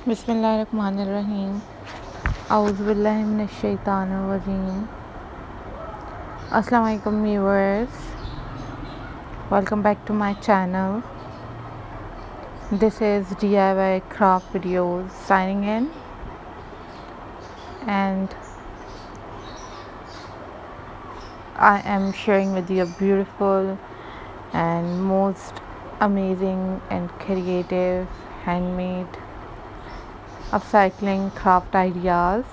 बिस्मिल्लाहिर्रहमानिर्रहीम औज़ुबिल्लाहि मिनश्शैतानिर्रजीम Assalamu alaikum viewers, welcome back to my channel. This is DIY craft videos signing in, and I am sharing with you a beautiful and most amazing and creative handmade upcycling craft ideas.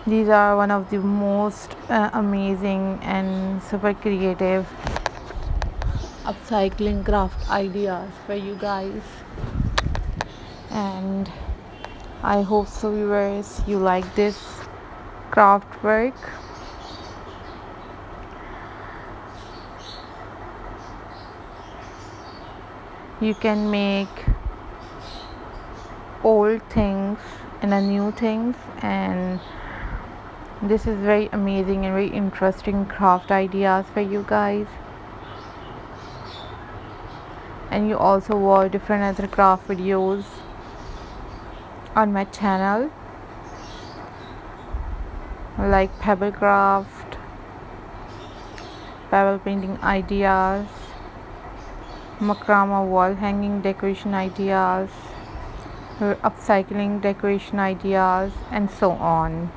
These are one of the most amazing and super creative upcycling craft ideas for you guys, and I hope so viewers you like this craft work. You can make old things in a new things, and this is very amazing and very interesting craft ideas for you guys. And you also watch different other craft videos on my channel like pebble craft, pebble painting ideas, macrame wall hanging decoration ideas, upcycling decoration ideas, and so on.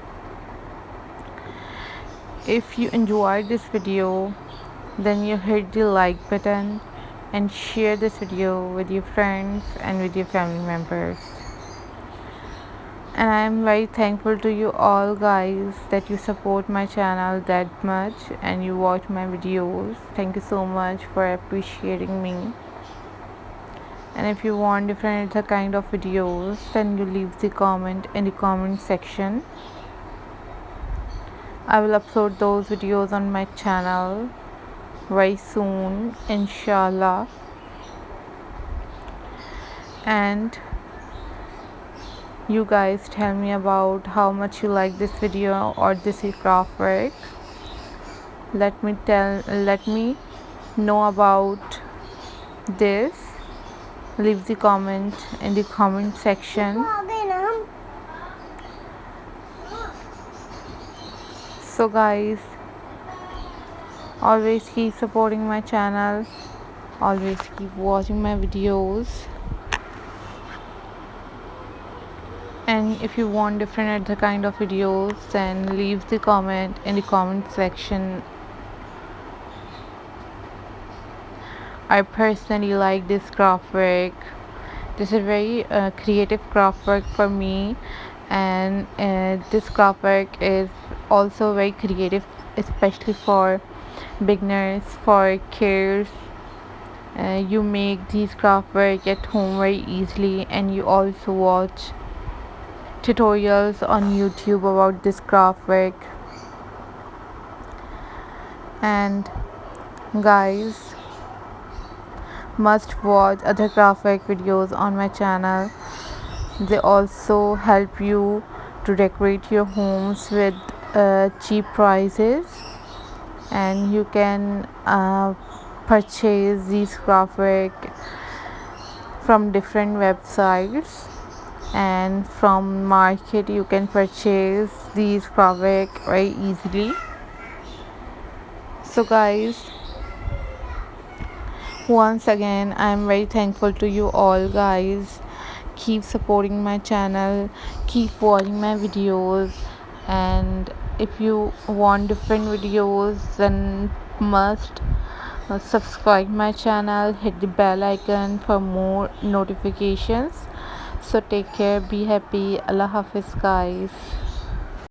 If you enjoyed this video, then you hit the like button and share this video with your friends and with your family members. And I am very thankful to you all guys that you support my channel that much and you watch my videos. Thank you so much for appreciating me. And if you want different other kind of videos, then you leave the comment in the comment section. I will upload those videos on my channel very soon, inshallah. And you guys tell me about how much you like this video or this craft work. Let me know about this. Leave the comment in the comment section. So guys, always keep supporting my channel, always keep watching my videos, and if you want different other kind of videos, then leave the comment in the comment section. I personally like this craft work. This is very creative craft work for me, and this craft work is also very creative, especially for beginners, for kids. You make these craft work at home very easily, and you also watch tutorials on YouTube about this craft work. And guys, must watch other craft work videos on my channel. They also help you to decorate your homes with cheap prices, and you can purchase these craft work from different websites, and from market you can purchase these craft work very easily. So guys, once again I'm very thankful to you all guys. Keep supporting my channel, keep watching my videos, and if you want different videos, then must subscribe my channel, hit the bell icon for more notifications. So take care, be happy, Allah Hafiz guys.